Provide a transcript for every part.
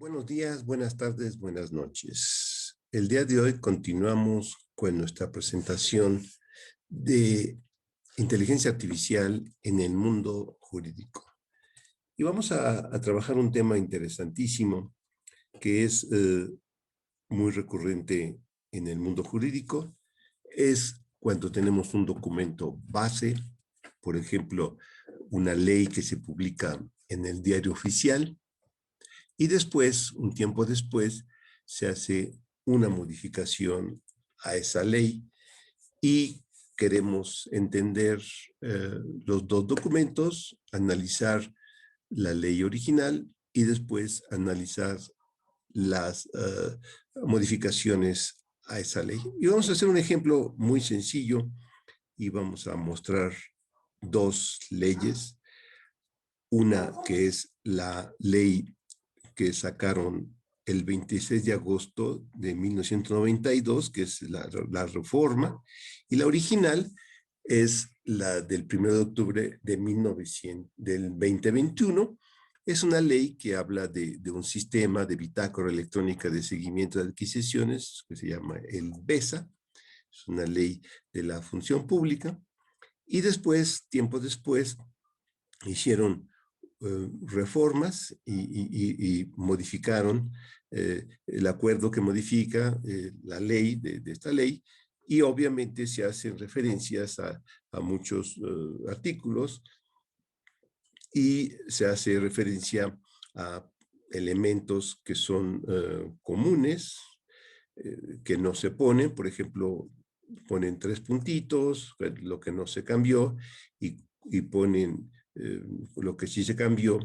Buenos días, buenas tardes, buenas noches. El día de hoy continuamos con nuestra presentación de inteligencia artificial en el mundo jurídico. Y vamos a trabajar un tema interesantísimo que es muy recurrente en el mundo jurídico. Es cuando tenemos un documento base, por ejemplo, una ley que se publica en el diario oficial, y después, un tiempo después, se hace una modificación a esa ley y queremos entender los dos documentos, analizar la ley original y después analizar las modificaciones a esa ley. Y vamos a hacer un ejemplo muy sencillo y vamos a mostrar dos leyes. Una que es la ley que sacaron el 26 de agosto de 1992, que es la reforma, y la original es la del 1 de octubre de 2021. Es una ley que habla de un sistema de bitácora electrónica de seguimiento de adquisiciones, que se llama el BESA. Es una ley de la función pública. Y después, tiempo después, hicieron reformas y modificaron el acuerdo que modifica la ley de esta ley, y obviamente se hacen referencias a muchos artículos y se hace referencia a elementos que son comunes, que no se ponen. Por ejemplo, ponen 3 puntitos, lo que no se cambió, y ponen lo que sí se cambió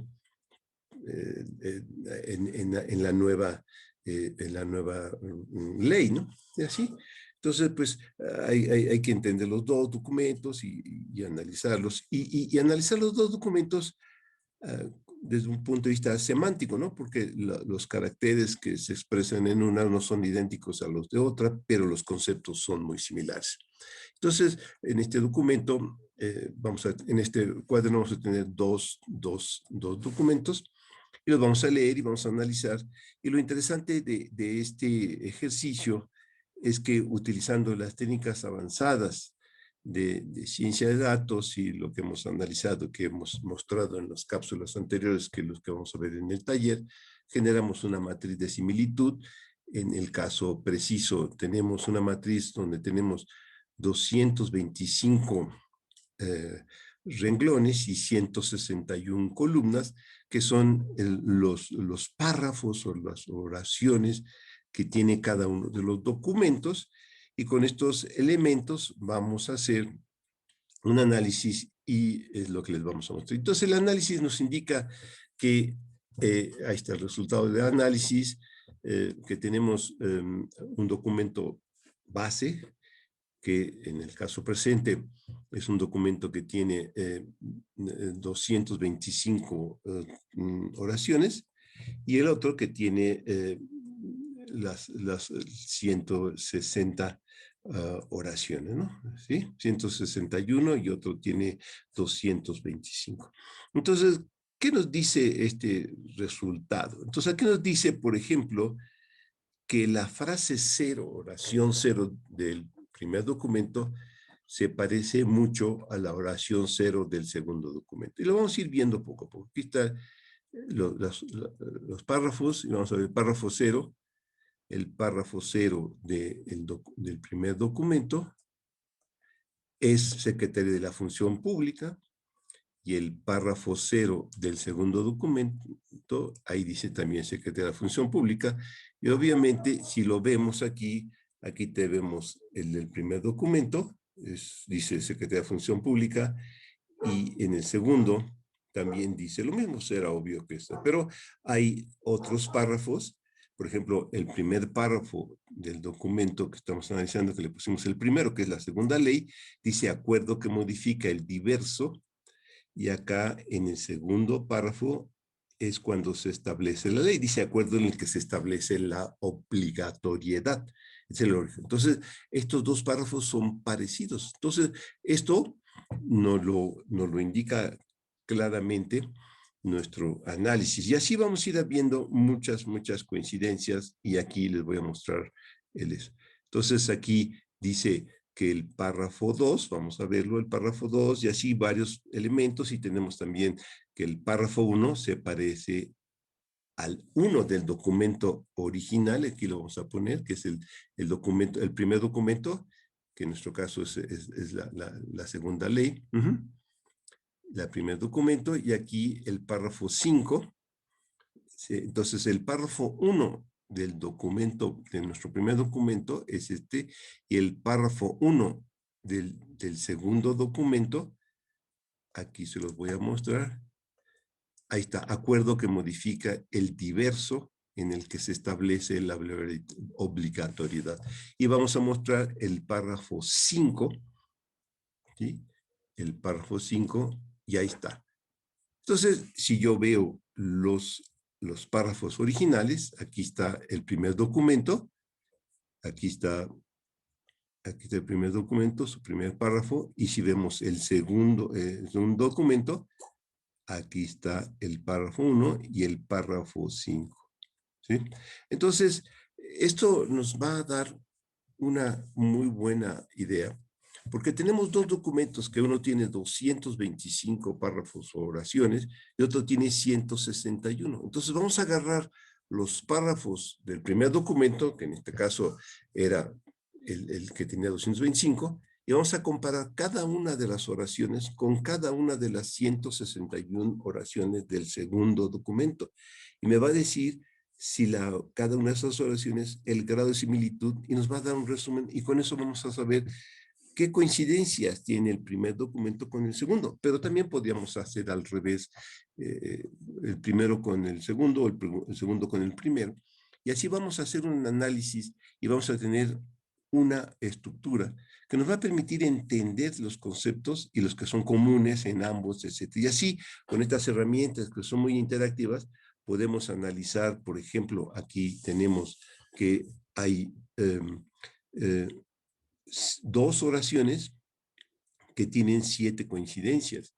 en la nueva ley, ¿no? Y así. Entonces, pues, hay que entender los dos documentos y analizarlos. Y analizar los dos documentos desde un punto de vista semántico, ¿no? Porque los caracteres que se expresan en una no son idénticos a los de otra, pero los conceptos son muy similares. Entonces, en este documento, en este cuaderno vamos a tener dos documentos, y los vamos a leer y vamos a analizar. Y lo interesante de este ejercicio es que, utilizando las técnicas avanzadas de ciencia de datos y lo que hemos analizado, que hemos mostrado en las cápsulas anteriores, que los que vamos a ver en el taller, generamos una matriz de similitud. En el caso preciso, tenemos una matriz donde tenemos 225 renglones y 161 columnas, que son los párrafos o las oraciones que tiene cada uno de los documentos. Y con estos elementos vamos a hacer un análisis, y es lo que les vamos a mostrar. Entonces, el análisis nos indica que, ahí está el resultado del análisis, que tenemos un documento base, que en el caso presente es un documento que tiene 225 oraciones, y el otro que tiene las 160 oraciones, ¿no? ¿Sí? 161, y otro tiene 225. Entonces, ¿qué nos dice este resultado? Entonces, aquí nos dice, por ejemplo, que la frase cero, oración cero del primer documento, se parece mucho a la oración cero del segundo documento. Y lo vamos a ir viendo poco a poco. Aquí están los párrafos, y vamos a ver el párrafo cero. El párrafo cero del primer documento es secretario de la función pública, y el párrafo cero del segundo documento, ahí dice también secretario de la función pública. Y obviamente, si lo vemos aquí tenemos el del primer documento, dice secretario de función pública, y en el segundo también dice lo mismo. Será obvio que está, pero hay otros párrafos. Por ejemplo, el primer párrafo del documento que estamos analizando, que le pusimos el primero, que es la segunda ley, dice acuerdo que modifica el diverso. Y acá en el segundo párrafo es cuando se establece la ley. Dice acuerdo en el que se establece la obligatoriedad. Es el origen. Entonces, estos dos párrafos son parecidos. Entonces, esto nos lo indica claramente, nuestro análisis. Y así vamos a ir viendo muchas coincidencias, y aquí les voy a mostrar el eso. Entonces aquí dice que el párrafo 2, vamos a verlo, el párrafo 2, y así varios elementos, y tenemos también que el párrafo 1 se parece al 1 del documento original, aquí lo vamos a poner, que es el documento, el primer documento, que en nuestro caso es la segunda ley, la primer documento, y aquí el párrafo 5. Entonces el párrafo 1 del documento, de nuestro primer documento, es este, y el párrafo 1 del segundo documento, aquí se los voy a mostrar. Ahí está, acuerdo que modifica el diverso en el que se establece la obligatoriedad. Y vamos a mostrar el párrafo 5, ¿sí? El párrafo 5, y ahí está. Entonces, si yo veo los párrafos originales, aquí está el primer documento, aquí está el primer documento, su primer párrafo, y si vemos el segundo documento, aquí está el párrafo 1 y el párrafo 5. ¿Sí? Entonces, esto nos va a dar una muy buena idea, porque tenemos dos documentos, que uno tiene 225 párrafos o oraciones y otro tiene 161. Entonces vamos a agarrar los párrafos del primer documento, que en este caso era el que tenía 225, y vamos a comparar cada una de las oraciones con cada una de las 161 oraciones del segundo documento. Y me va a decir si cada una de esas oraciones, el grado de similitud, y nos va a dar un resumen, y con eso vamos a saber qué coincidencias tiene el primer documento con el segundo. Pero también podríamos hacer al revés, el primero con el segundo, el segundo con el primero, y así vamos a hacer un análisis y vamos a tener una estructura que nos va a permitir entender los conceptos y los que son comunes en ambos, etc. Y así, con estas herramientas que son muy interactivas, podemos analizar, por ejemplo, aquí tenemos que hay dos oraciones que tienen 7 coincidencias.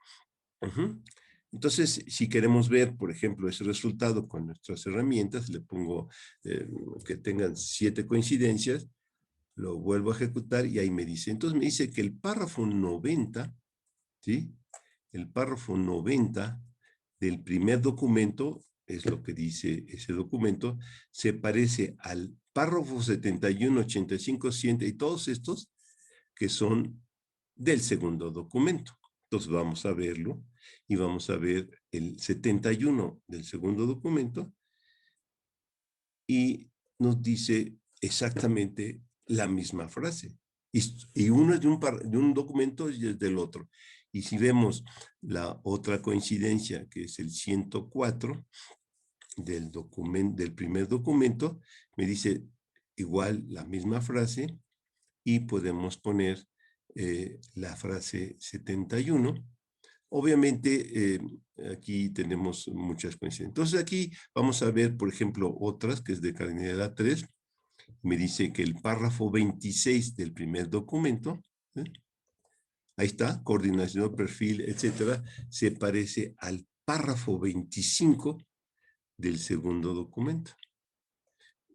Entonces, si queremos ver, por ejemplo, ese resultado con nuestras herramientas, le pongo que tengan 7 coincidencias, lo vuelvo a ejecutar y ahí me dice. Entonces me dice que el párrafo 90, ¿sí? El párrafo 90 del primer documento, es lo que dice ese documento, se parece al párrafo 71, 85, 100 y todos estos que son del segundo documento. Entonces vamos a verlo y vamos a ver el 71 del segundo documento y nos dice exactamente la misma frase. Y uno es de un documento y es del otro. Y si vemos la otra coincidencia, que es el 104 del primer documento, me dice igual la misma frase y podemos poner la frase 71. Obviamente, aquí tenemos muchas coincidencias. Entonces, aquí vamos a ver, por ejemplo, otras, que es de cardinalidad 3. Me dice que el párrafo 26 del primer documento, ahí está, coordinación, perfil, etcétera, se parece al párrafo 25 del segundo documento.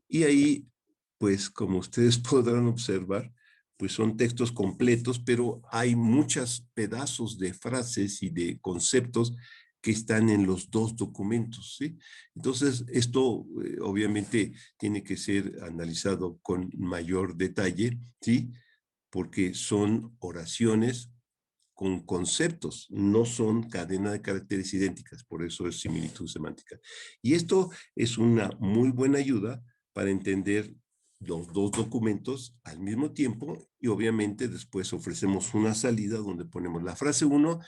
Y ahí, pues, como ustedes podrán observar, pues son textos completos, pero hay muchos pedazos de frases y de conceptos que están en los dos documentos, ¿sí? Entonces, esto obviamente tiene que ser analizado con mayor detalle, ¿sí? Porque son oraciones con conceptos, no son cadena de caracteres idénticas, por eso es similitud semántica. Y esto es una muy buena ayuda para entender los dos documentos al mismo tiempo y obviamente después ofrecemos una salida donde ponemos la frase 1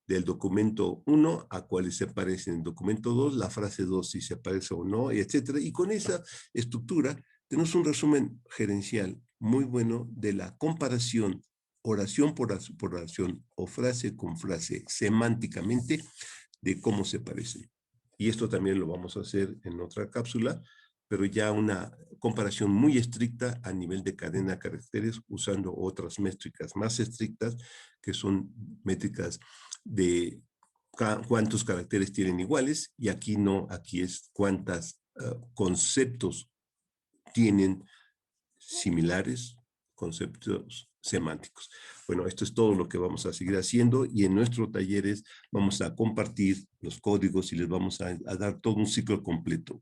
del documento 1 a cuáles se parece en el documento 2, la frase 2 si se parece o no, etcétera. Y con esa estructura tenemos un resumen gerencial muy bueno de la comparación oración por oración o frase con frase semánticamente de cómo se parecen. Y esto también lo vamos a hacer en otra cápsula, pero ya una comparación muy estricta a nivel de cadena de caracteres usando otras métricas más estrictas que son métricas de cuántos caracteres tienen iguales, y aquí no, aquí es cuántos conceptos tienen similares, conceptos semánticos. Bueno, esto es todo lo que vamos a seguir haciendo, y en nuestros talleres vamos a compartir los códigos y les vamos a dar todo un ciclo completo.